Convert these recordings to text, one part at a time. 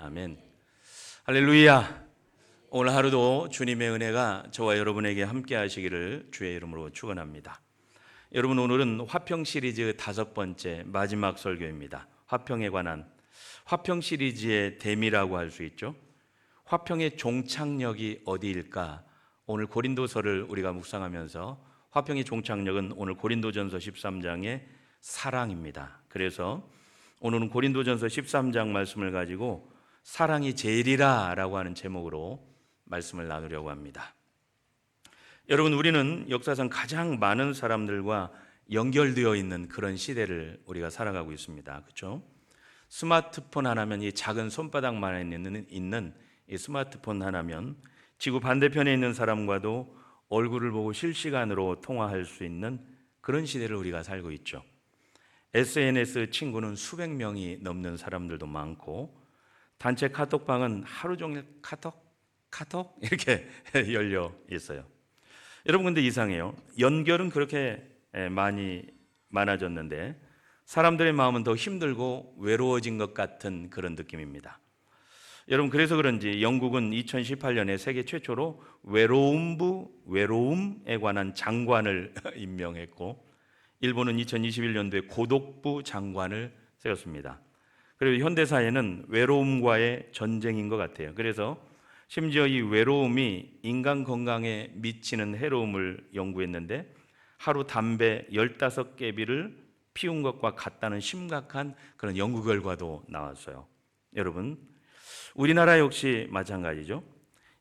아멘. 할렐루야. 오늘 하루도 주님의 은혜가 저와 여러분에게 함께 하시기를 주의 이름으로 축원합니다. 여러분, 오늘은 화평 시리즈 5번째 마지막 설교입니다. 화평에 관한, 화평 시리즈의 대미라고 할 수 있죠. 화평의 종착역이 어디일까? 오늘 고린도서를 우리가 묵상하면서 화평의 종착역은 오늘 고린도전서 13장의 사랑입니다. 그래서 오늘은 고린도전서 13장 말씀을 가지고 사랑이 제일이라 라고 하는 제목으로 말씀을 나누려고 합니다. 여러분, 우리는 역사상 가장 많은 사람들과 연결되어 있는 그런 시대를 우리가 살아가고 있습니다. 그렇죠? 스마트폰 하나면, 이 작은 손바닥만에 있는 이 스마트폰 하나면 지구 반대편에 있는 사람과도 얼굴을 보고 실시간으로 통화할 수 있는 그런 시대를 우리가 살고 있죠. SNS 친구는 수백 명이 넘는 사람들도 많고, 단체 카톡방은 하루 종일 카톡 이렇게 열려 있어요. 여러분, 근데 이상해요. 연결은 그렇게 많아졌는데 사람들의 마음은 더 힘들고 외로워진 것 같은 그런 느낌입니다. 여러분, 그래서 그런지 영국은 2018년에 세계 최초로 외로움에 관한 장관을 임명했고, 일본은 2021년도에 고독부 장관을 세웠습니다. 그리고 현대사회는 외로움과의 전쟁인 것 같아요. 그래서 심지어 이 외로움이 인간 건강에 미치는 해로움을 연구했는데 하루 담배 15개비를 피운 것과 같다는 심각한 그런 연구 결과도 나왔어요. 여러분, 우리나라 역시 마찬가지죠.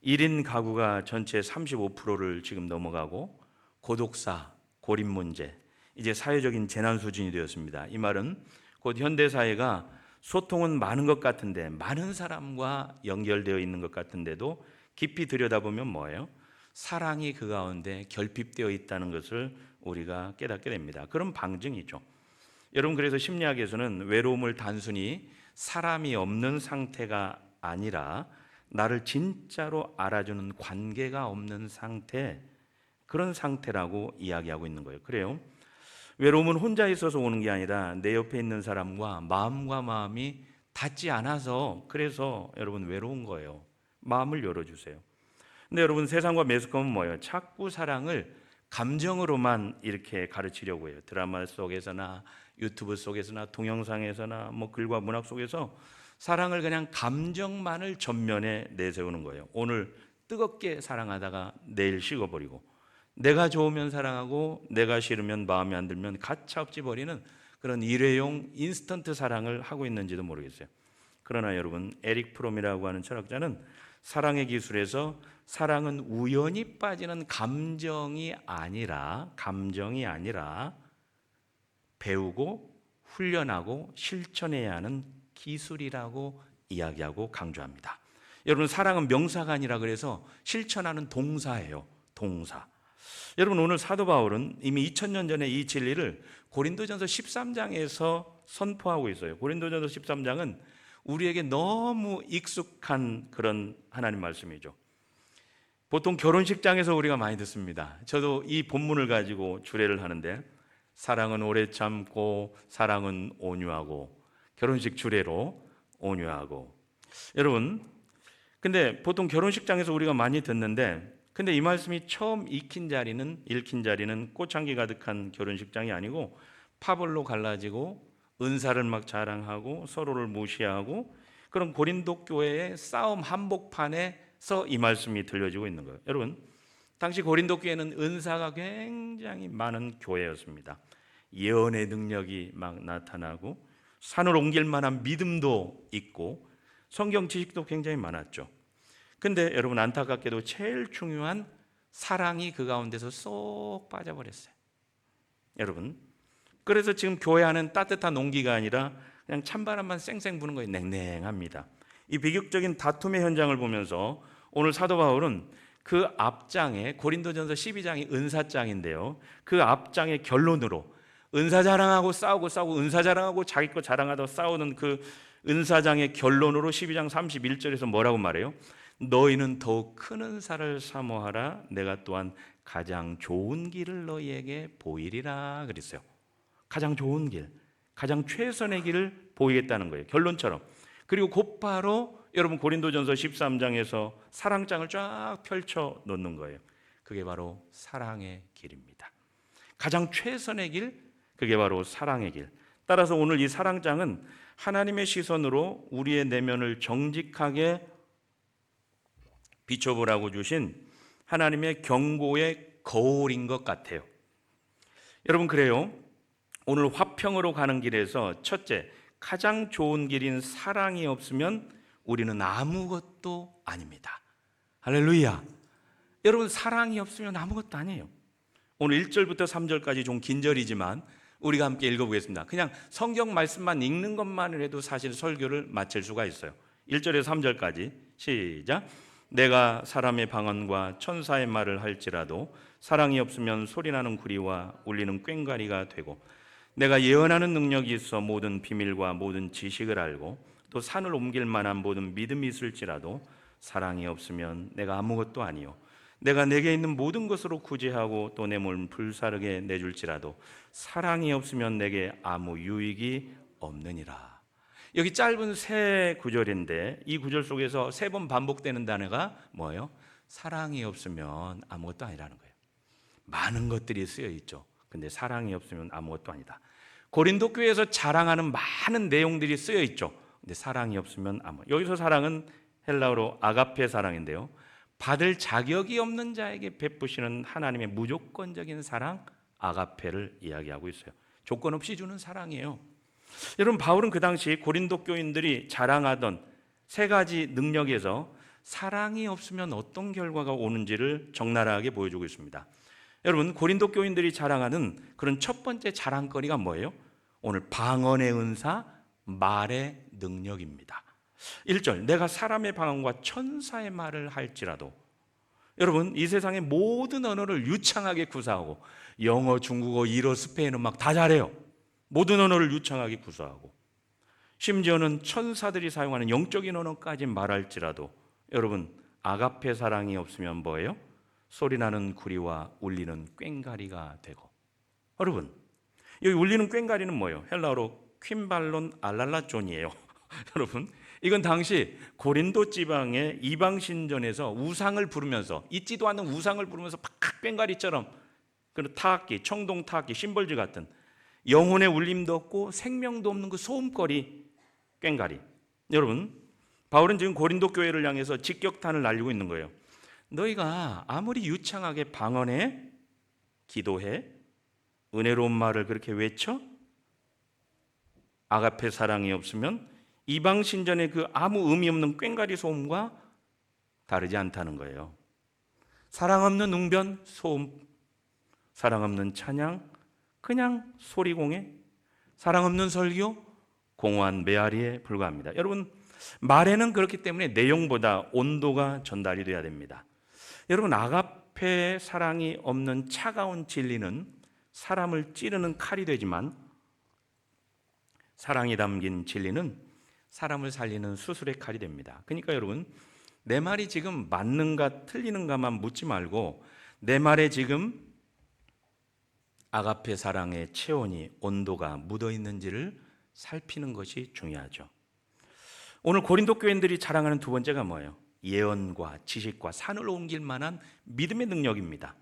1인 가구가 전체 35%를 지금 넘어가고, 고독사, 고립 문제, 이제 사회적인 재난 수준이 되었습니다. 이 말은 곧 현대사회가 소통은 많은 것 같은데, 많은 사람과 연결되어 있는 것 같은데도 깊이 들여다보면 뭐예요? 사랑이 그 가운데 결핍되어 있다는 것을 우리가 깨닫게 됩니다. 그런 방증이죠. 여러분, 그래서 심리학에서는 외로움을 단순히 사람이 없는 상태가 아니라 나를 진짜로 알아주는 관계가 없는 상태, 그런 상태라고 이야기하고 있는 거예요. 그래요. 외로움은 혼자 있어서 오는 게 아니라 내 옆에 있는 사람과 마음과 마음이 닿지 않아서, 그래서 여러분 외로운 거예요. 마음을 열어주세요. 근데 여러분, 세상과 매스컴은 뭐예요? 자꾸 사랑을 감정으로만 이렇게 가르치려고 해요. 드라마 속에서나 유튜브 속에서나 동영상에서나 뭐 글과 문학 속에서 사랑을 그냥 감정만을 전면에 내세우는 거예요. 오늘 뜨겁게 사랑하다가 내일 식어버리고, 내가 좋으면 사랑하고 내가 싫으면, 마음에 안 들면 가차없이 버리는 그런 일회용 인스턴트 사랑을 하고 있는지도 모르겠어요. 그러나 여러분, 에릭 프롬이라고 하는 철학자는 사랑의 기술에서 사랑은 우연히 빠지는 감정이 아니라 배우고 훈련하고 실천해야 하는 기술이라고 이야기하고 강조합니다. 여러분, 사랑은 명사가 아니라 그래서 실천하는 동사예요. 동사. 여러분, 오늘 사도 바울은 이미 2000년 전에 이 진리를 고린도전서 13장에서 선포하고 있어요. 고린도전서 13장은 우리에게 너무 익숙한 그런 하나님 말씀이죠. 보통 결혼식장에서 우리가 많이 듣습니다. 저도 이 본문을 가지고 주례를 하는데, 사랑은 오래 참고 사랑은 온유하고, 결혼식 주례로 온유하고. 여러분, 근데 보통 결혼식장에서 우리가 많이 듣는데, 근데 이 말씀이 처음 읽힌 자리는 꽃향기 가득한 결혼식장이 아니고 파벌로 갈라지고 은사를 막 자랑하고 서로를 무시하고 그런 고린도 교회의 싸움 한복판에서 이 말씀이 들려지고 있는 거예요. 여러분, 당시 고린도 교회는 은사가 굉장히 많은 교회였습니다. 예언의 능력이 막 나타나고 산을 옮길 만한 믿음도 있고 성경 지식도 굉장히 많았죠. 근데 여러분, 안타깝게도 제일 중요한 사랑이 그 가운데서 쏙 빠져버렸어요. 여러분, 그래서 지금 교회 안은 따뜻한 온기가 아니라 그냥 찬바람만 쌩쌩 부는 거예요. 냉랭합니다. 이 비극적인 다툼의 현장을 보면서 오늘 사도 바울은 그 앞장에, 고린도전서 12장이 은사장인데요, 그 앞장의 결론으로 은사 자랑하고 싸우고 은사 자랑하고 자기 거 자랑하다 싸우는 그 은사장의 결론으로 12장 31절에서 뭐라고 말해요? 너희는 더욱 큰 은사를 사모하라. 내가 또한 가장 좋은 길을 너희에게 보이리라 그랬어요. 가장 좋은 길, 가장 최선의 길을 보이겠다는 거예요. 결론처럼. 그리고 곧바로 여러분 고린도전서 13장에서 사랑장을 쫙 펼쳐 놓는 거예요. 그게 바로 사랑의 길입니다. 가장 최선의 길, 그게 바로 사랑의 길. 따라서 오늘 이 사랑장은 하나님의 시선으로 우리의 내면을 정직하게 비춰보라고 주신 하나님의 경고의 거울인 것 같아요. 여러분, 그래요. 오늘 화평으로 가는 길에서 첫째, 가장 좋은 길인 사랑이 없으면 우리는 아무것도 아닙니다. 할렐루야. 여러분, 사랑이 없으면 아무것도 아니에요. 오늘 1절부터 3절까지 좀 긴 절이지만 우리가 함께 읽어보겠습니다. 그냥 성경 말씀만 읽는 것만을 해도 사실 설교를 마칠 수가 있어요. 1절에서 3절까지 시작. 내가 사람의 방언과 천사의 말을 할지라도 사랑이 없으면 소리나는 구리와 울리는 꽹과리가 되고, 내가 예언하는 능력이 있어 모든 비밀과 모든 지식을 알고 또 산을 옮길 만한 모든 믿음이 있을지라도 사랑이 없으면 내가 아무것도 아니요, 내가 내게 있는 모든 것으로 구제하고 또 내 몸을 불사르게 내줄지라도 사랑이 없으면 내게 아무 유익이 없느니라. 여기 짧은 세 구절인데 이 구절 속에서 세 번 반복되는 단어가 뭐예요? 사랑이 없으면 아무것도 아니라는 거예요. 많은 것들이 쓰여 있죠. 근데 사랑이 없으면 아무것도 아니다. 고린도 교회에서 자랑하는 많은 내용들이 쓰여 있죠. 근데 사랑이 없으면 여기서 사랑은 헬라어로 아가페 사랑인데요, 받을 자격이 없는 자에게 베푸시는 하나님의 무조건적인 사랑, 아가페를 이야기하고 있어요. 조건 없이 주는 사랑이에요. 여러분, 바울은 그 당시 고린도 교인들이 자랑하던 세 가지 능력에서 사랑이 없으면 어떤 결과가 오는지를 적나라하게 보여주고 있습니다. 여러분, 고린도 교인들이 자랑하는 그런 첫 번째 자랑거리가 뭐예요? 오늘 방언의 은사, 말의 능력입니다. 1절, 내가 사람의 방언과 천사의 말을 할지라도. 여러분, 이 세상의 모든 언어를 유창하게 구사하고 영어, 중국어, 일어, 스페인어 막 다 잘해요. 모든 언어를 유창하게 구사하고 심지어는 천사들이 사용하는 영적인 언어까지 말할지라도 여러분, 아가페 사랑이 없으면 뭐예요? 소리나는 구리와 울리는 꽹과리가 되고. 여러분, 여기 울리는 꽹과리는 뭐예요? 헬라어로 퀸발론 알랄라존이에요. 여러분, 이건 당시 고린도 지방의 이방 신전에서 우상을 부르면서, 있지도 않는 우상을 부르면서 팍 꽹과리처럼, 그런 타악기, 청동 타악기, 심벌즈 같은 영혼의 울림도 없고 생명도 없는 그 소음거리, 꽹과리. 여러분, 바울은 지금 고린도 교회를 향해서 직격탄을 날리고 있는 거예요. 너희가 아무리 유창하게 방언해, 기도해, 은혜로운 말을 그렇게 외쳐, 아가페 사랑이 없으면 이방 신전의 그 아무 의미 없는 꽹과리 소음과 다르지 않다는 거예요. 사랑 없는 웅변, 소음, 사랑 없는 찬양, 그냥 소리공해, 사랑 없는 설교, 공허한 메아리에 불과합니다. 여러분, 말에는 그렇기 때문에 내용보다 온도가 전달이 돼야 됩니다. 여러분, 아가페의 사랑이 없는 차가운 진리는 사람을 찌르는 칼이 되지만 사랑이 담긴 진리는 사람을 살리는 수술의 칼이 됩니다. 그러니까 여러분, 내 말이 지금 맞는가 틀리는가만 묻지 말고 내 말에 지금 아가페 사랑의 체온이, 온도가 묻어 있는지를 살피는 것이 중요하죠. 오늘 고린도 교인들이 자랑하는 두 번째가 뭐예요? 예언과 지식과 산을 옮길 만한 믿음의 능력입니다.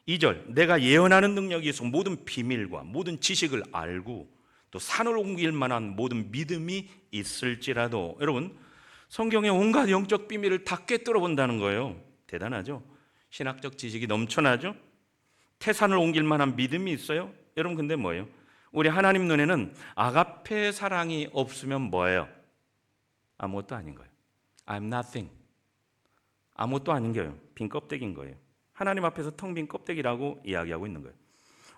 2절, 내가 예언하는 능력이 있어 모든 비밀과 모든 지식을 알고 또 산을 옮길 만한 모든 믿음이 있을지라도. 여러분, 성경의 온갖 영적 비밀을 다 꿰뚫어 본다는 거예요. 대단하죠? 신학적 지식이 넘쳐나죠? 태산을 옮길 만한 믿음이 있어요? 여러분, 근데 뭐예요? 우리 하나님 눈에는 아가페 사랑이 없으면 뭐예요? 아무것도 아닌 거예요. I'm nothing. 아무것도 아닌 거예요. 빈 껍데기인 거예요. 하나님 앞에서 텅 빈 껍데기라고 이야기하고 있는 거예요.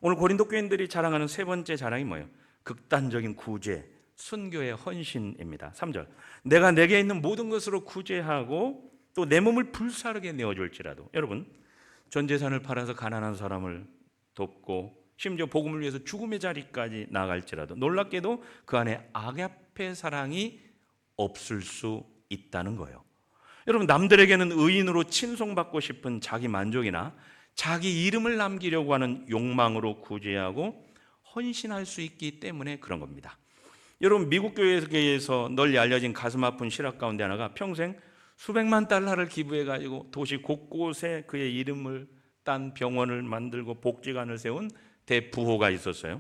오늘 고린도 교인들이 자랑하는 세 번째 자랑이 뭐예요? 극단적인 구제, 순교의 헌신입니다. 3절, 내가 내게 있는 모든 것으로 구제하고 또 내 몸을 불사르게 내어줄지라도. 여러분, 전 재산을 팔아서 가난한 사람을 돕고 심지어 복음을 위해서 죽음의 자리까지 나아갈지라도 놀랍게도 그 안에 아가페 사랑이 없을 수 있다는 거예요. 여러분, 남들에게는 의인으로 칭송받고 싶은 자기 만족이나 자기 이름을 남기려고 하는 욕망으로 구제하고 헌신할 수 있기 때문에 그런 겁니다. 여러분, 미국 교회에서 널리 알려진 가슴 아픈 실학 가운데 하나가 평생 수백만 달러를 기부해가지고 도시 곳곳에 그의 이름을 딴 병원을 만들고 복지관을 세운 대부호가 있었어요.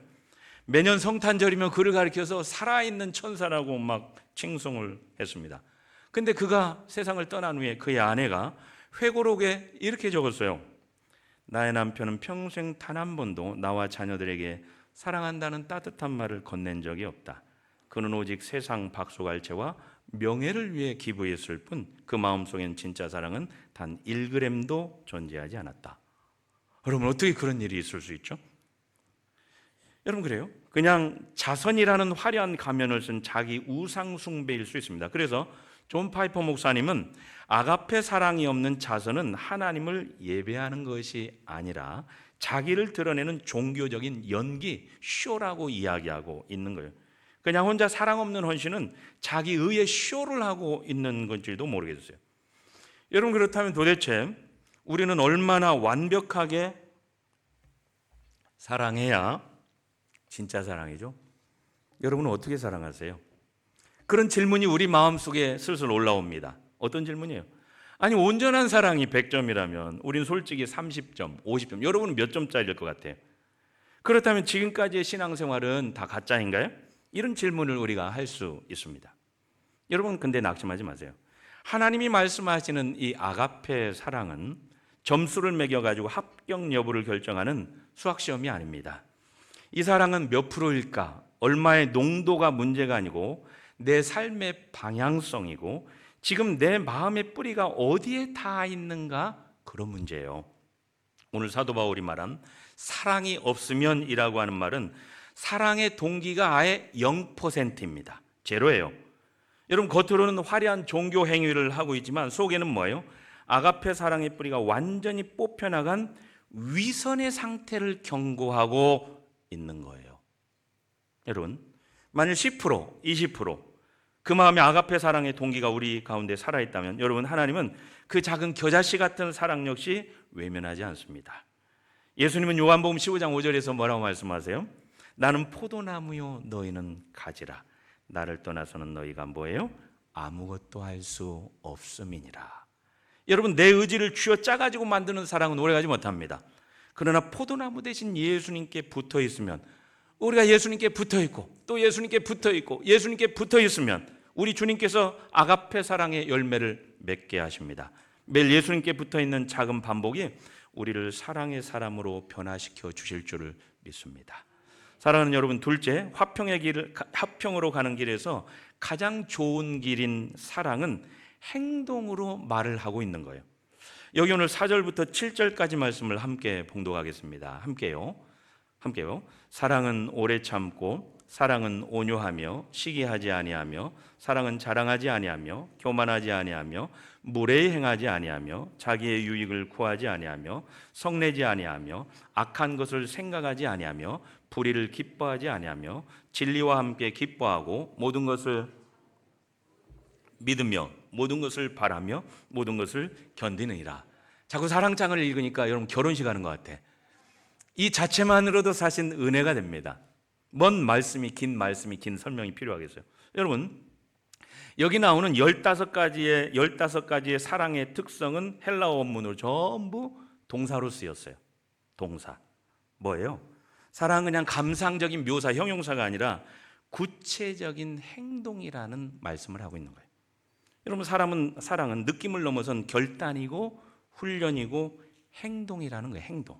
매년 성탄절이면 그를 가리켜서 살아있는 천사라고 막 칭송을 했습니다. 근데 그가 세상을 떠난 후에 그의 아내가 회고록에 이렇게 적었어요. 나의 남편은 평생 단 한 번도 나와 자녀들에게 사랑한다는 따뜻한 말을 건넨 적이 없다. 그는 오직 세상 박수갈채와 명예를 위해 기부했을 뿐 그 마음속엔 진짜 사랑은 단 1g도 존재하지 않았다. 여러분, 어떻게 그런 일이 있을 수 있죠? 여러분, 그래요? 그냥 자선이라는 화려한 가면을 쓴 자기 우상 숭배일 수 있습니다. 그래서 존 파이퍼 목사님은 아가페 사랑이 없는 자선은 하나님을 예배하는 것이 아니라 자기를 드러내는 종교적인 연기, 쇼라고 이야기하고 있는 거예요. 그냥 혼자 사랑 없는 헌신은 자기 의의 쇼를 하고 있는 건지도 모르겠어요. 여러분, 그렇다면 도대체 우리는 얼마나 완벽하게 사랑해야 진짜 사랑이죠? 여러분은 어떻게 사랑하세요? 그런 질문이 우리 마음속에 슬슬 올라옵니다. 어떤 질문이에요? 아니, 온전한 사랑이 100점이라면 우린 솔직히 30점, 50점, 여러분은 몇 점짜리일 것 같아요? 그렇다면 지금까지의 신앙생활은 다 가짜인가요? 이런 질문을 우리가 할 수 있습니다. 여러분, 근데 낙심하지 마세요. 하나님이 말씀하시는 이 아가페 사랑은 점수를 매겨가지고 합격 여부를 결정하는 수학시험이 아닙니다. 이 사랑은 몇 프로일까? 얼마의 농도가 문제가 아니고 내 삶의 방향성이고 지금 내 마음의 뿌리가 어디에 닿아 있는가, 그런 문제예요. 오늘 사도 바울이 말한 사랑이 없으면이라고 하는 말은 사랑의 동기가 아예 0%입니다. 제로예요. 여러분, 겉으로는 화려한 종교 행위를 하고 있지만 속에는 뭐예요? 아가페 사랑의 뿌리가 완전히 뽑혀나간 위선의 상태를 경고하고 있는 거예요. 여러분, 만일 10%, 20% 그 마음의 아가페 사랑의 동기가 우리 가운데 살아있다면 여러분, 하나님은 그 작은 겨자씨 같은 사랑 역시 외면하지 않습니다. 예수님은 요한복음 15장 5절에서 뭐라고 말씀하세요? 나는 포도나무요 너희는 가지라. 나를 떠나서는 너희가 뭐예요? 아무것도 할 수 없음이니라. 여러분, 내 의지를 쥐어짜가지고 만드는 사랑은 오래가지 못합니다. 그러나 포도나무 대신 예수님께 붙어 있으면, 우리가 예수님께 붙어 있고 또 예수님께 붙어 있고 예수님께 붙어 있으면 우리 주님께서 아가페 사랑의 열매를 맺게 하십니다. 매일 예수님께 붙어 있는 작은 반복이 우리를 사랑의 사람으로 변화시켜 주실 줄을 믿습니다. 사랑하는 여러분, 둘째, 화평으로 가는 길에서 가장 좋은 길인 사랑은 행동으로 말을 하고 있는 거예요. 여기 오늘 4절부터 7절까지 말씀을 함께 봉독하겠습니다. 함께요. 사랑은 오래 참고, 사랑은 온유하며, 시기하지 아니하며, 사랑은 자랑하지 아니하며, 교만하지 아니하며, 무례히 행하지 아니하며, 자기의 유익을 구하지 아니하며, 성내지 아니하며, 악한 것을 생각하지 아니하며, 불의를 기뻐하지 아니하며, 진리와 함께 기뻐하고, 모든 것을 믿으며, 모든 것을 바라며, 모든 것을 견디느니라. 자꾸 사랑장을 읽으니까 여러분 결혼식 하는 것 같아. 이 자체만으로도 사실 은혜가 됩니다. 먼 말씀이, 긴 설명이 필요하겠어요. 여러분, 여기 나오는 15가지의 사랑의 특성은 헬라어 원문으로 전부 동사로 쓰였어요. 동사. 뭐예요? 사랑은 그냥 감상적인 묘사, 형용사가 아니라 구체적인 행동이라는 말씀을 하고 있는 거예요. 여러분, 사랑은 느낌을 넘어선 결단이고 훈련이고 행동이라는 거예요. 행동.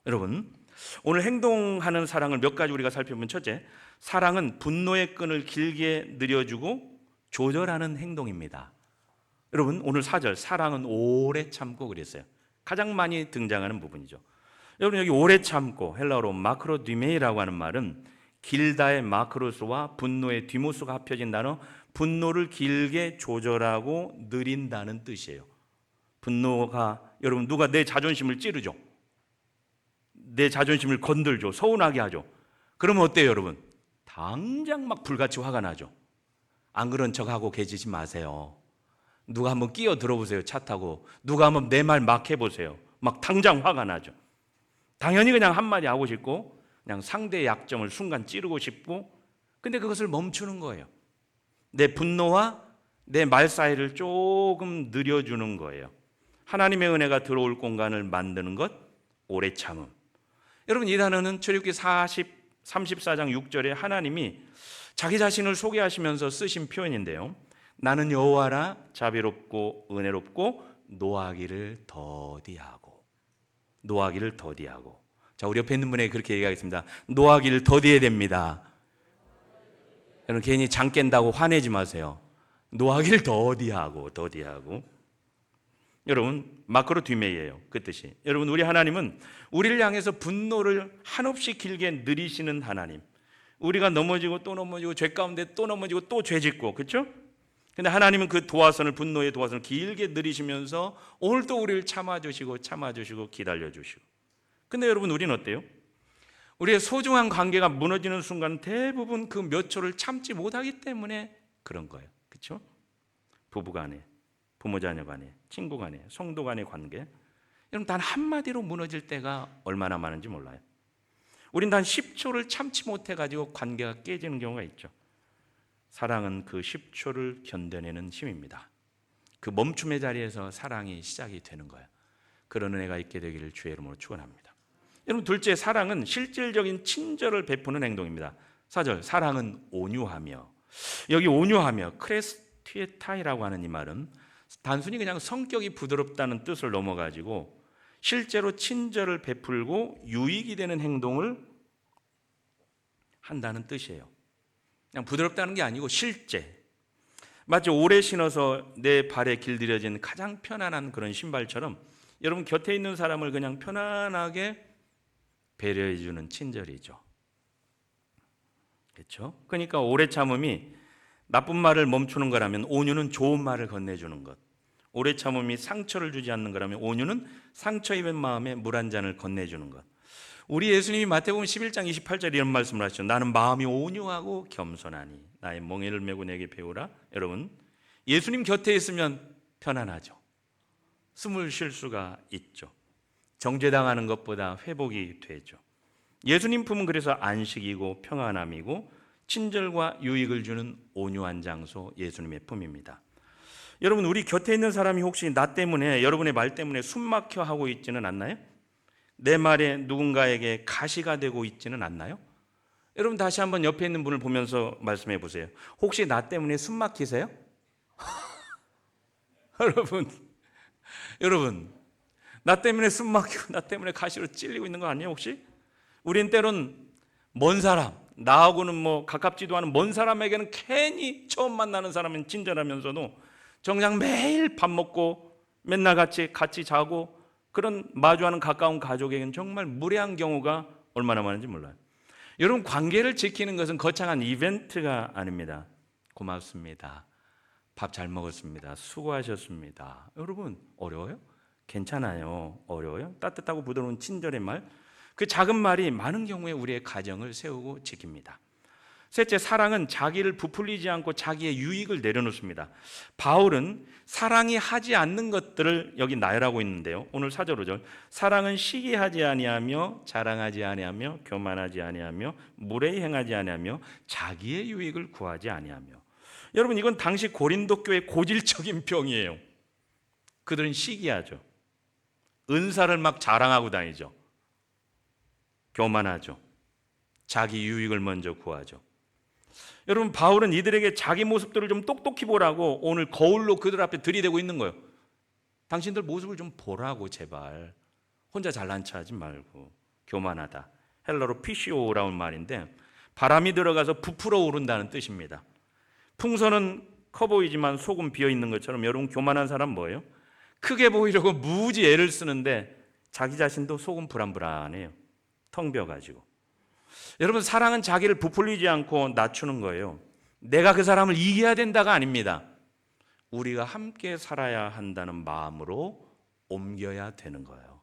여러분, 오늘 행동하는 사랑을 몇 가지 우리가 살펴보면, 첫째, 사랑은 분노의 끈을 길게 늘여주고 조절하는 행동입니다. 여러분, 오늘 4절, 사랑은 오래 참고 그랬어요. 가장 많이 등장하는 부분이죠. 여러분, 여기 오래 참고, 헬라어로 마크로디메이라고 하는 말은 길다의 마크로스와 분노의 디모스가 합쳐진 단어, 분노를 길게 조절하고 느린다는 뜻이에요. 분노가, 여러분, 누가 내 자존심을 찌르죠. 내 자존심을 건들죠. 서운하게 하죠. 그러면 어때요, 여러분? 당장 막 불같이 화가 나죠. 안 그런 척하고 계시지 마세요. 누가 한번 끼어 들어보세요. 차 타고 누가 한번 내 말 막 해보세요. 막 당장 화가 나죠. 당연히 그냥 한마디 하고 싶고, 그냥 상대의 약점을 순간 찌르고 싶고, 근데 그것을 멈추는 거예요. 내 분노와 내 말 사이를 조금 느려주는 거예요. 하나님의 은혜가 들어올 공간을 만드는 것, 오래 참음. 여러분, 이 단어는 출애굽기 34장 6절에 하나님이 자기 자신을 소개하시면서 쓰신 표현인데요. 나는 여호와라, 자비롭고 은혜롭고 노하기를 더디하고. 노하기를 더디하고. 자, 우리 옆에 있는 분에게 그렇게 얘기하겠습니다. 노하기를 더디해야 됩니다. 여러분, 괜히 장 깬다고 화내지 마세요. 노하기를 더디하고. 여러분, 마크로 뒤메이예요. 그 뜻이. 여러분, 우리 하나님은 우리를 향해서 분노를 한없이 길게 느리시는 하나님. 우리가 넘어지고 또 넘어지고 죄 가운데 또 넘어지고 또 죄 짓고, 그렇죠? 근데 하나님은 그 도화선을, 분노의 도화선을 길게 느리시면서 오늘도 우리를 참아주시고 기다려주시고. 근데 여러분, 우리는 어때요? 우리의 소중한 관계가 무너지는 순간 대부분 그 몇 초를 참지 못하기 때문에 그런 거예요. 그렇죠? 부부 간에, 부모 자녀 간에, 친구 간에, 성도 간의 관계. 여러분, 단 한마디로 무너질 때가 얼마나 많은지 몰라요. 우린 단 10초를 참지 못해가지고 관계가 깨지는 경우가 있죠. 사랑은 그 10초를 견뎌내는 힘입니다. 그 멈춤의 자리에서 사랑이 시작이 되는 거예요. 그런 은혜가 있게 되기를 주의 이름으로 축원합니다. 여러분, 둘째, 사랑은 실질적인 친절을 베푸는 행동입니다. 4절, 사랑은 온유하며. 여기 온유하며, 크레스티에타이라고 하는 이 말은 단순히 그냥 성격이 부드럽다는 뜻을 넘어가지고 실제로 친절을 베풀고 유익이 되는 행동을 한다는 뜻이에요. 그냥 부드럽다는 게 아니고 실제. 마치 오래 신어서 내 발에 길들여진 가장 편안한 그런 신발처럼 여러분, 곁에 있는 사람을 그냥 편안하게 배려해 주는 친절이죠. 그렇죠? 그러니까 오래 참음이 나쁜 말을 멈추는 거라면 온유는 좋은 말을 건네주는 것. 오래 참음이 상처를 주지 않는 거라면 온유는 상처 입은 마음에 물 한 잔을 건네주는 것. 우리 예수님이 마태복음 11장 28절 이런 말씀을 하시죠. 나는 마음이 온유하고 겸손하니 나의 멍에를 메고 내게 배우라. 여러분, 예수님 곁에 있으면 편안하죠. 숨을 쉴 수가 있죠. 정죄당하는 것보다 회복이 되죠. 예수님 품은 그래서 안식이고 평안함이고 친절과 유익을 주는 온유한 장소, 예수님의 품입니다. 여러분, 우리 곁에 있는 사람이 혹시 나 때문에, 여러분의 말 때문에 숨막혀 하고 있지는 않나요? 내 말에 누군가에게 가시가 되고 있지는 않나요? 여러분, 다시 한번 옆에 있는 분을 보면서 말씀해 보세요. 혹시 나 때문에 숨막히세요? 여러분, 나 때문에 숨막히고 나 때문에 가시로 찔리고 있는 거 아니에요, 혹시? 우린 때론 먼 사람, 나하고는 뭐 가깝지도 않은 먼 사람에게는 괜히 처음 만나는 사람은 친절하면서도 정작 매일 밥 먹고 맨날 같이 자고 그런 마주하는 가까운 가족에게는 정말 무례한 경우가 얼마나 많은지 몰라요. 여러분, 관계를 지키는 것은 거창한 이벤트가 아닙니다. 고맙습니다. 밥 잘 먹었습니다. 수고하셨습니다. 여러분, 어려워요? 괜찮아요. 어려워요? 따뜻하고 부드러운 친절의 말, 그 작은 말이 많은 경우에 우리의 가정을 세우고 지킵니다. 셋째, 사랑은 자기를 부풀리지 않고 자기의 유익을 내려놓습니다. 바울은 사랑이 하지 않는 것들을 여기 나열하고 있는데요. 오늘 4절 5절, 사랑은 시기하지 아니하며 자랑하지 아니하며 교만하지 아니하며 무례히 행하지 아니하며 자기의 유익을 구하지 아니하며. 여러분, 이건 당시 고린도 교회 고질적인 병이에요. 그들은 시기하죠. 은사를 막 자랑하고 다니죠. 교만하죠. 자기 유익을 먼저 구하죠. 여러분, 바울은 이들에게 자기 모습들을 좀 똑똑히 보라고 오늘 거울로 그들 앞에 들이대고 있는 거예요. 당신들 모습을 좀 보라고, 제발. 혼자 잘난 척하지 말고. 교만하다. 헬라로 피시오라는 말인데 바람이 들어가서 부풀어 오른다는 뜻입니다. 풍선은 커 보이지만 속은 비어 있는 것처럼 여러분, 교만한 사람 뭐예요? 크게 보이려고 무지 애를 쓰는데 자기 자신도 속은 불안불안해요. 텅 비어가지고. 여러분, 사랑은 자기를 부풀리지 않고 낮추는 거예요. 내가 그 사람을 이겨야 된다가 아닙니다. 우리가 함께 살아야 한다는 마음으로 옮겨야 되는 거예요.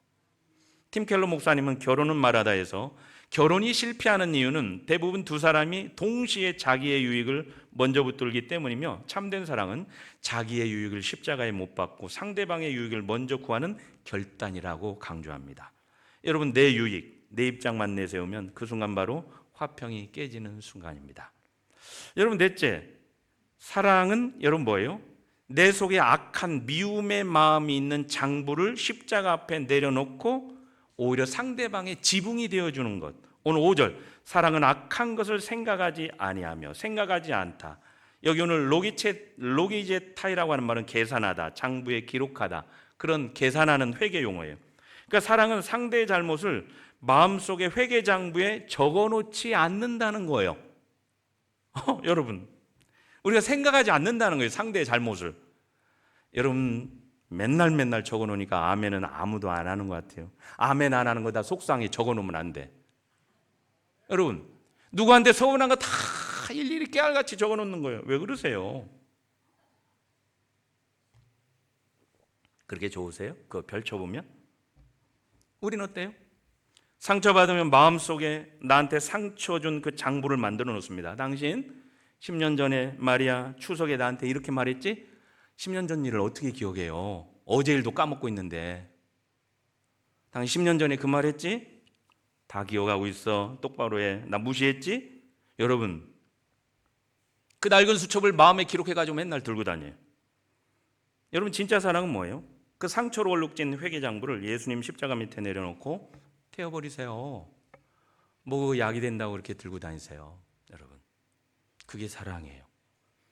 팀 켈러 목사님은 결혼은 말하다에서 결혼이 실패하는 이유는 대부분 두 사람이 동시에 자기의 유익을 먼저 붙들기 때문이며 참된 사랑은 자기의 유익을 십자가에 못 박고 상대방의 유익을 먼저 구하는 결단이라고 강조합니다. 여러분, 내 유익, 내 입장만 내세우면 그 순간 바로 화평이 깨지는 순간입니다. 여러분, 넷째, 사랑은 여러분 뭐예요? 내 속에 악한 미움의 마음이 있는 장부를 십자가 앞에 내려놓고 오히려 상대방의 지붕이 되어주는 것. 오늘 5절, 사랑은 악한 것을 생각하지 아니하며, 생각하지 않다. 여기 오늘 로기제타이라고 하는 말은 계산하다, 장부에 기록하다, 그런 계산하는 회계 용어예요. 그러니까 사랑은 상대의 잘못을 마음속에 회계 장부에 적어놓지 않는다는 거예요. 여러분, 우리가 생각하지 않는다는 거예요, 상대의 잘못을. 여러분, 맨날 적어놓으니까 아멘은 아무도 안 하는 것 같아요. 아멘 안 하는 거 다 속상해. 적어놓으면 안 돼. 여러분, 누구한테 서운한 거 다 일일이 깨알같이 적어놓는 거예요. 왜 그러세요? 그렇게 좋으세요? 그거 펼쳐보면? 우린 어때요? 상처받으면 마음속에 나한테 상처 준 그 장부를 만들어 놓습니다. 당신 10년 전에 마리아 추석에 나한테 이렇게 말했지? 10년 전 일을 어떻게 기억해요? 어제 일도 까먹고 있는데. 당신 10년 전에 그 말 했지? 다 기억하고 있어. 똑바로 해. 나 무시했지? 여러분, 그 낡은 수첩을 마음에 기록해가지고 맨날 들고 다녀요. 여러분, 진짜 사랑은 뭐예요? 그 상처로 얼룩진 회계장부를 예수님 십자가 밑에 내려놓고 태워버리세요. 뭐 약이 된다고 그렇게 들고 다니세요. 여러분, 그게 사랑이에요.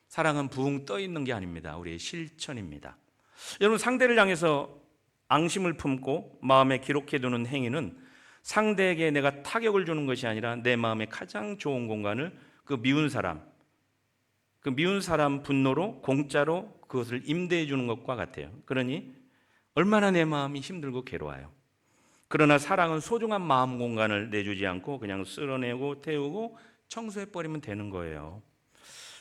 사랑은 붕 떠 있는 게 아닙니다. 우리의 실천입니다. 여러분, 상대를 향해서 앙심을 품고 마음에 기록해두는 행위는 상대에게 내가 타격을 주는 것이 아니라 내 마음의 가장 좋은 공간을 그 미운 사람 분노로 공짜로 그것을 임대해 주는 것과 같아요. 그러니 얼마나 내 마음이 힘들고 괴로워요. 그러나 사랑은 소중한 마음 공간을 내주지 않고 그냥 쓸어내고 태우고 청소해버리면 되는 거예요.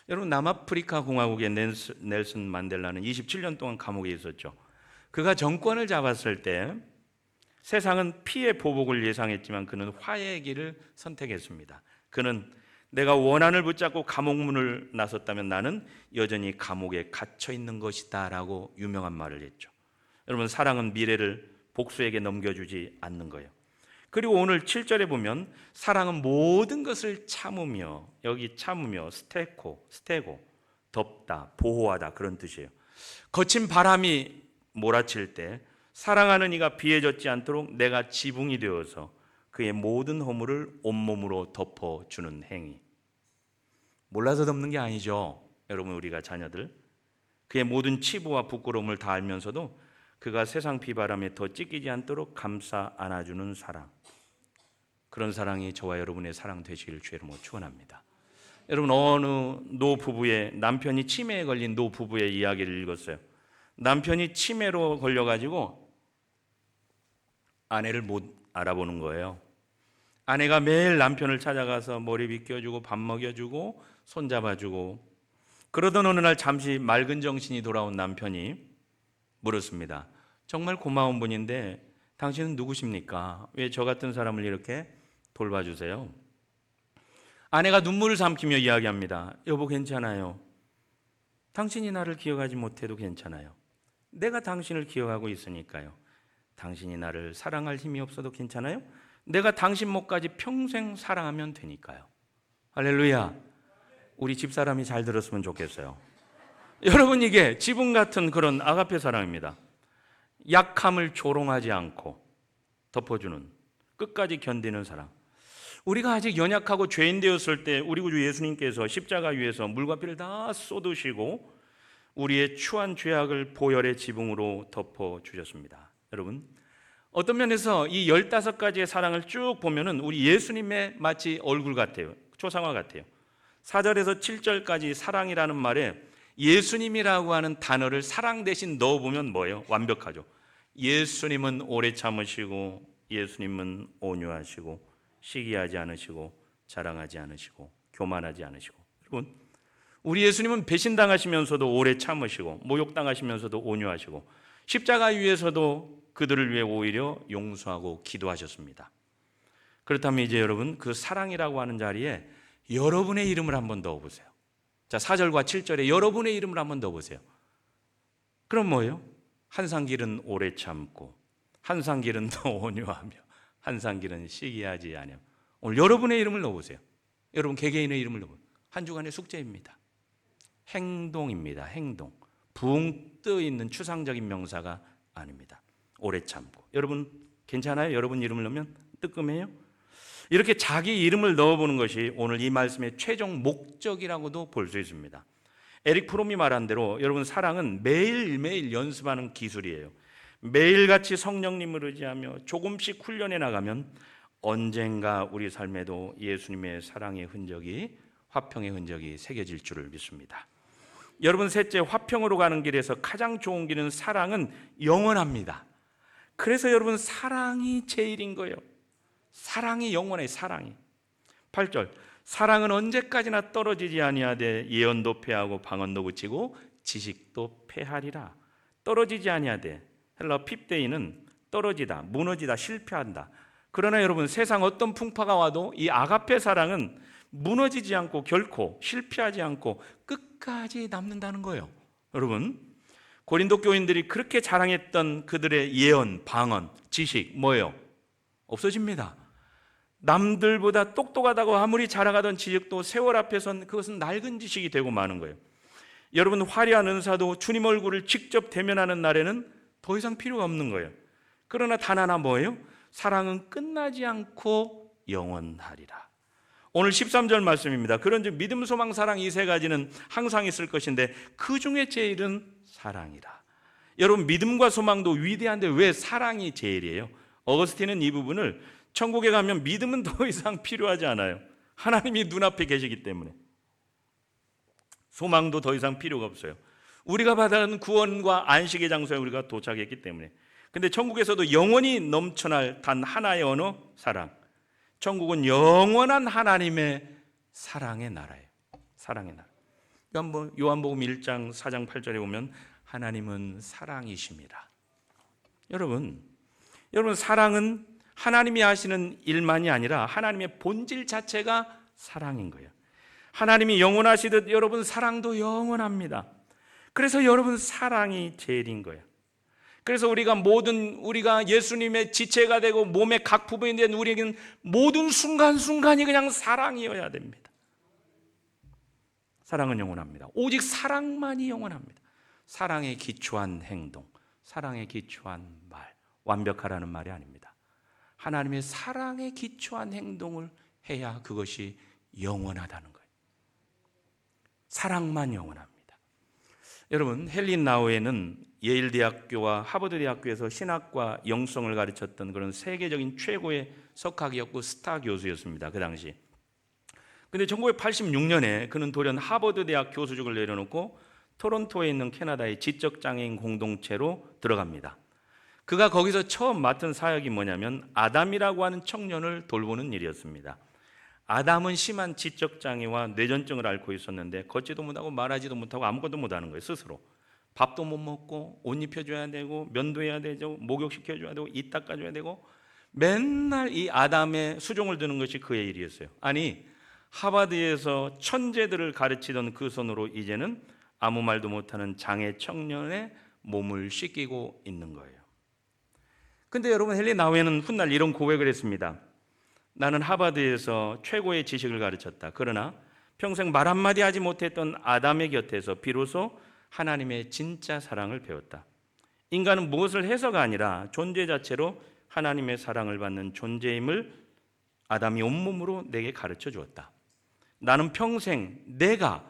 여러분, 남아프리카 공화국의 넬슨 만델라는 27년 동안 감옥에 있었죠. 그가 정권을 잡았을 때 세상은 피해 보복을 예상했지만 그는 화해의 길을 선택했습니다. 그는 내가 원한을 붙잡고 감옥문을 나섰다면 나는 여전히 감옥에 갇혀 있는 것이다 라고 유명한 말을 했죠. 여러분, 사랑은 미래를 복수에게 넘겨주지 않는 거예요. 그리고 오늘 7절에 보면 사랑은 모든 것을 참으며, 여기 참으며 스테고, 덮다, 보호하다, 그런 뜻이에요. 거친 바람이 몰아칠 때 사랑하는 이가 비에 젖지 않도록 내가 지붕이 되어서 그의 모든 허물을 온몸으로 덮어주는 행위. 몰라서 덮는 게 아니죠. 여러분, 우리가 자녀들 그의 모든 치부와 부끄러움을 다 알면서도 그가 세상 비바람에 더 찢기지 않도록 감싸 안아주는 사랑. 그런 사랑이 저와 여러분의 사랑 되시길 주의 이름으로 축원합니다. 여러분, 어느 노부부의 남편이 치매에 걸린 노부부의 이야기를 읽었어요. 남편이 치매로 걸려가지고 아내를 못 알아보는 거예요. 아내가 매일 남편을 찾아가서 머리 빗겨주고 밥 먹여주고 손잡아주고, 그러던 어느 날 잠시 맑은 정신이 돌아온 남편이 물었습니다. 정말 고마운 분인데 당신은 누구십니까? 왜 저 같은 사람을 이렇게 돌봐주세요? 아내가 눈물을 삼키며 이야기합니다. 여보, 괜찮아요. 당신이 나를 기억하지 못해도 괜찮아요. 내가 당신을 기억하고 있으니까요. 당신이 나를 사랑할 힘이 없어도 괜찮아요. 내가 당신 목까지 평생 사랑하면 되니까요. 할렐루야. 우리 집사람이 잘 들었으면 좋겠어요. 여러분, 이게 지붕 같은 그런 아가페 사랑입니다. 약함을 조롱하지 않고 덮어주는, 끝까지 견디는 사랑. 우리가 아직 연약하고 죄인 되었을 때 우리 구주 예수님께서 십자가 위에서 물과 피를 다 쏟으시고 우리의 추한 죄악을 보혈의 지붕으로 덮어주셨습니다. 여러분, 어떤 면에서 이 15가지의 사랑을 쭉 보면은 우리 예수님의 마치 얼굴 같아요. 초상화 같아요. 4절에서 7절까지 사랑이라는 말에 예수님이라고 하는 단어를 사랑 대신 넣어보면 뭐예요? 완벽하죠. 예수님은 오래 참으시고, 예수님은 온유하시고, 시기하지 않으시고, 자랑하지 않으시고, 교만하지 않으시고. 여러분, 우리 예수님은 배신당하시면서도 오래 참으시고, 모욕당하시면서도 온유하시고, 십자가 위에서도 그들을 위해 오히려 용서하고 기도하셨습니다. 그렇다면 이제 여러분, 그 사랑이라고 하는 자리에 여러분의 이름을 한번 넣어보세요. 자, 4절과 7절에 여러분의 이름을 한번 넣어보세요. 그럼 뭐예요? 한상길은 오래 참고, 한상길은 더 온유하며, 한상길은 시기하지 않으며. 오늘 여러분의 이름을 넣어보세요. 여러분 개개인의 이름을 넣어보세요. 한 주간의 숙제입니다. 행동입니다. 행동. 붕 떠 있는 추상적인 명사가 아닙니다. 오래 참고. 여러분 괜찮아요? 여러분 이름을 넣으면 뜨끔해요? 이렇게 자기 이름을 넣어보는 것이 오늘 이 말씀의 최종 목적이라고도 볼 수 있습니다. 에릭 프롬이 말한 대로 여러분 사랑은 매일매일 연습하는 기술이에요. 매일같이 성령님을 의지하며 조금씩 훈련해 나가면 언젠가 우리 삶에도 예수님의 사랑의 흔적이, 화평의 흔적이 새겨질 줄을 믿습니다. 여러분 셋째, 화평으로 가는 길에서 가장 좋은 길은 사랑은 영원합니다. 그래서 여러분 사랑이 제일인 거예요. 사랑이 영원해. 사랑이. 8절, 사랑은 언제까지나 떨어지지 아니하되 예언도 패하고 방언도 붙이고 지식도 패하리라. 떨어지지 아니하되, 헬라 핍데이는 떨어지다, 무너지다, 실패한다. 그러나 여러분 세상 어떤 풍파가 와도 이 아가페 사랑은 무너지지 않고 결코 실패하지 않고 끝까지 남는다는 거예요. 여러분 고린도 교인들이 그렇게 자랑했던 그들의 예언, 방언, 지식 뭐예요? 없어집니다. 남들보다 똑똑하다고 아무리 자랑하던 지식도 세월 앞에선 그것은 낡은 지식이 되고 마는 거예요. 여러분 화려한 은사도 주님 얼굴을 직접 대면하는 날에는 더 이상 필요가 없는 거예요. 그러나 단 하나 뭐예요? 사랑은 끝나지 않고 영원하리라. 오늘 13절 말씀입니다. 그런즉 믿음, 소망, 사랑 이 세 가지는 항상 있을 것인데 그 중에 제일은 사랑이라. 여러분 믿음과 소망도 위대한데 왜 사랑이 제일이에요? 어거스틴은 이 부분을 천국에 가면 믿음은 더 이상 필요하지 않아요. 하나님이 눈앞에 계시기 때문에. 소망도 더 이상 필요가 없어요. 우리가 받은 구원과 안식의 장소에 우리가 도착했기 때문에. 근데 천국에서도 영원히 넘쳐날 단 하나의 언어, 사랑. 천국은 영원한 하나님의 사랑의 나라예요. 사랑의 나라. 요한복음 1장 4장 8절에 보면 하나님은 사랑이십니다. 여러분 사랑은 하나님이 하시는 일만이 아니라 하나님의 본질 자체가 사랑인 거예요. 하나님이 영원하시듯 여러분 사랑도 영원합니다. 그래서 여러분 사랑이 제일인 거예요. 그래서 우리가 예수님의 지체가 되고 몸의 각 부분이 된 우리에게는 모든 순간순간이 그냥 사랑이어야 됩니다. 사랑은 영원합니다. 오직 사랑만이 영원합니다. 사랑에 기초한 행동, 사랑에 기초한 말, 완벽하라는 말이 아닙니다. 하나님의 사랑에 기초한 행동을 해야 그것이 영원하다는 거예요. 사랑만 영원합니다. 여러분 헬린 나우에는 예일대학교와 하버드대학교에서 신학과 영성을 가르쳤던 그런 세계적인 최고의 석학이었고 스타 교수였습니다. 그 당시. 근데 1986년에 그는 돌연 하버드대학 교수직을 내려놓고 토론토에 있는 캐나다의 지적장애인 공동체로 들어갑니다. 그가 거기서 처음 맡은 사역이 뭐냐면 아담이라고 하는 청년을 돌보는 일이었습니다. 아담은 심한 지적장애와 뇌전증을 앓고 있었는데 걷지도 못하고 말하지도 못하고 아무것도 못하는 거예요. 스스로. 밥도 못 먹고 옷 입혀줘야 되고 면도해야 되죠. 목욕시켜줘야 되고 이 닦아줘야 되고 맨날 이 아담의 수종을 드는 것이 그의 일이었어요. 아니 하버드에서 천재들을 가르치던 그 손으로 이제는 아무 말도 못하는 장애 청년의 몸을 씻기고 있는 거예요. 근데 여러분 헨리 나우에는 훗날 이런 고백을 했습니다. 나는 하버드에서 최고의 지식을 가르쳤다. 그러나 평생 말 한마디 하지 못했던 아담의 곁에서 비로소 하나님의 진짜 사랑을 배웠다. 인간은 무엇을 해서가 아니라 존재 자체로 하나님의 사랑을 받는 존재임을 아담이 온몸으로 내게 가르쳐 주었다. 나는 평생 내가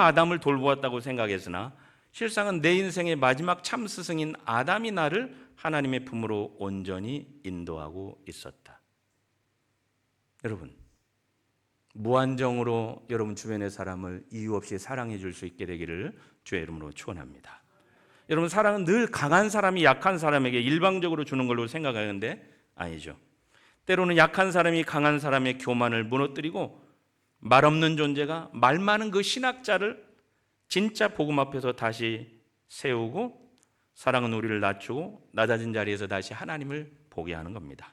아담을 돌보았다고 생각했으나 실상은 내 인생의 마지막 참 스승인 아담이 나를 하나님의 품으로 온전히 인도하고 있었다. 여러분, 무한정으로 여러분 주변의 사람을 이유 없이 사랑해 줄 수 있게 되기를 주의 이름으로 축원합니다. 여러분, 사랑은 늘 강한 사람이 약한 사람에게 일방적으로 주는 걸로 생각하는데 아니죠. 때로는 약한 사람이 강한 사람의 교만을 무너뜨리고 말 없는 존재가 말 많은 그 신학자를 진짜 복음 앞에서 다시 세우고 사랑은 우리를 낮추고 낮아진 자리에서 다시 하나님을 보게 하는 겁니다.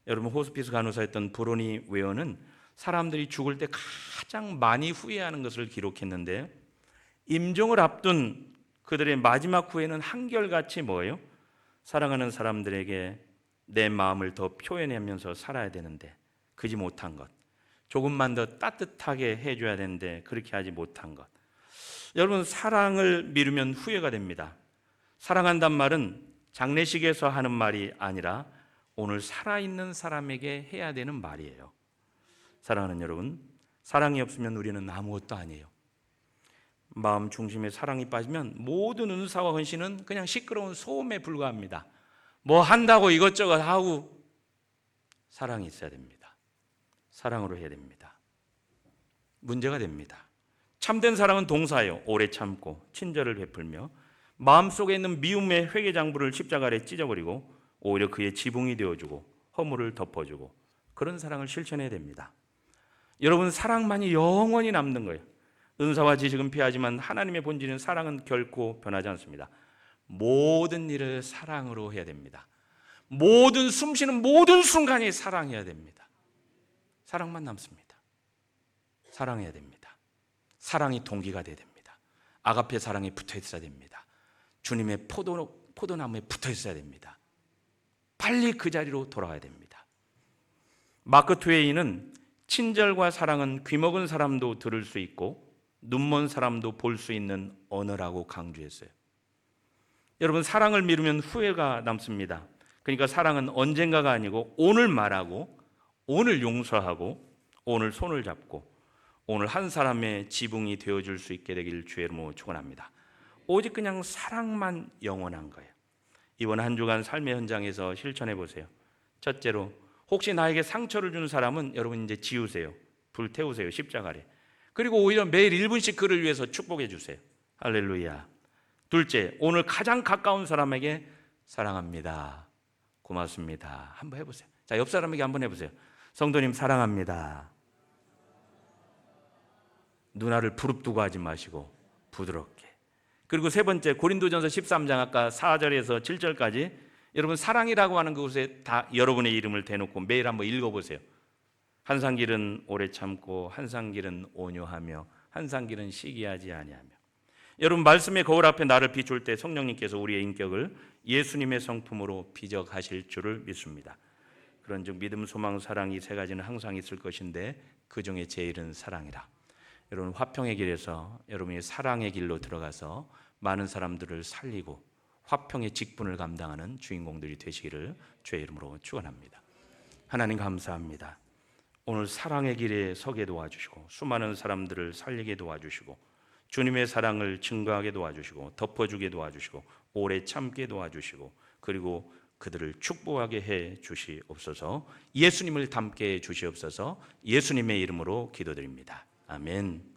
여러분 호스피스 간호사였던 브로니 웨어는 사람들이 죽을 때 가장 많이 후회하는 것을 기록했는데 임종을 앞둔 그들의 마지막 후회는 한결같이 뭐예요? 사랑하는 사람들에게 내 마음을 더 표현하면서 살아야 되는데 그지 못한 것, 조금만 더 따뜻하게 해줘야 되는데 그렇게 하지 못한 것. 여러분, 사랑을 미루면 후회가 됩니다. 사랑한단 말은 장례식에서 하는 말이 아니라 오늘 살아있는 사람에게 해야 되는 말이에요. 사랑하는 여러분, 사랑이 없으면 우리는 아무것도 아니에요. 마음 중심에 사랑이 빠지면 모든 은사와 헌신은 그냥 시끄러운 소음에 불과합니다. 뭐 한다고 이것저것 하고, 사랑이 있어야 됩니다. 사랑으로 해야 됩니다. 문제가 됩니다. 참된 사랑은 동사예요. 오래 참고 친절을 베풀며 마음속에 있는 미움의 회개장부를 십자가 아래 찢어버리고 오히려 그의 지붕이 되어주고 허물을 덮어주고, 그런 사랑을 실천해야 됩니다. 여러분, 사랑만이 영원히 남는 거예요. 은사와 지식은 피하지만 하나님의 본질인 사랑은 결코 변하지 않습니다. 모든 일을 사랑으로 해야 됩니다. 모든 숨쉬는 모든 순간이 사랑해야 됩니다. 사랑만 남습니다. 사랑해야 됩니다. 사랑이 동기가 돼야 됩니다. 아가페 사랑에 붙어 있어야 됩니다. 주님의 포도나무에 붙어 있어야 됩니다. 빨리 그 자리로 돌아가야 됩니다. 마크 트웨인은 친절과 사랑은 귀먹은 사람도 들을 수 있고 눈먼 사람도 볼 수 있는 언어라고 강조했어요. 여러분, 사랑을 미루면 후회가 남습니다. 그러니까 사랑은 언젠가가 아니고 오늘 말하고, 오늘 용서하고, 오늘 손을 잡고, 오늘 한 사람의 지붕이 되어줄 수 있게 되길 주의 이름으로 축원합니다. 오직 그냥 사랑만 영원한 거예요. 이번 한 주간 삶의 현장에서 실천해 보세요. 첫째로, 혹시 나에게 상처를 준 사람은 여러분 이제 지우세요. 불 태우세요, 십자가에. 그리고 오히려 매일 1분씩 그를 위해서 축복해 주세요. 할렐루야. 둘째, 오늘 가장 가까운 사람에게 사랑합니다, 고맙습니다 한번 해보세요. 자, 옆 사람에게 한번 해보세요. 성도님 사랑합니다. 누나를 부릅뜨고 하지 마시고 부드럽게. 그리고 세 번째, 고린도전서 13장 아까 4절에서 7절까지 여러분, 사랑이라고 하는 그곳에 다 여러분의 이름을 대놓고 매일 한번 읽어보세요. 한상길은 오래 참고 한상길은 온유하며 한상길은 시기하지 아니하며. 여러분, 말씀의 거울 앞에 나를 비출 때 성령님께서 우리의 인격을 예수님의 성품으로 비적하실 줄을 믿습니다. 그런즉 믿음, 소망, 사랑, 이 세 가지는 항상 있을 것인데 그 중에 제일은 사랑이라. 여러분, 화평의 길에서 여러분이 사랑의 길로 들어가서 많은 사람들을 살리고 화평의 직분을 감당하는 주인공들이 되시기를 주의 이름으로 축원합니다. 하나님 감사합니다. 오늘 사랑의 길에 서게 도와주시고 수많은 사람들을 살리게 도와주시고 주님의 사랑을 증거하게 도와주시고 덮어주게 도와주시고 오래 참게 도와주시고 그리고 그들을 축복하게 해 주시옵소서. 예수님을 닮게 해 주시옵소서. 예수님의 이름으로 기도드립니다. 아멘.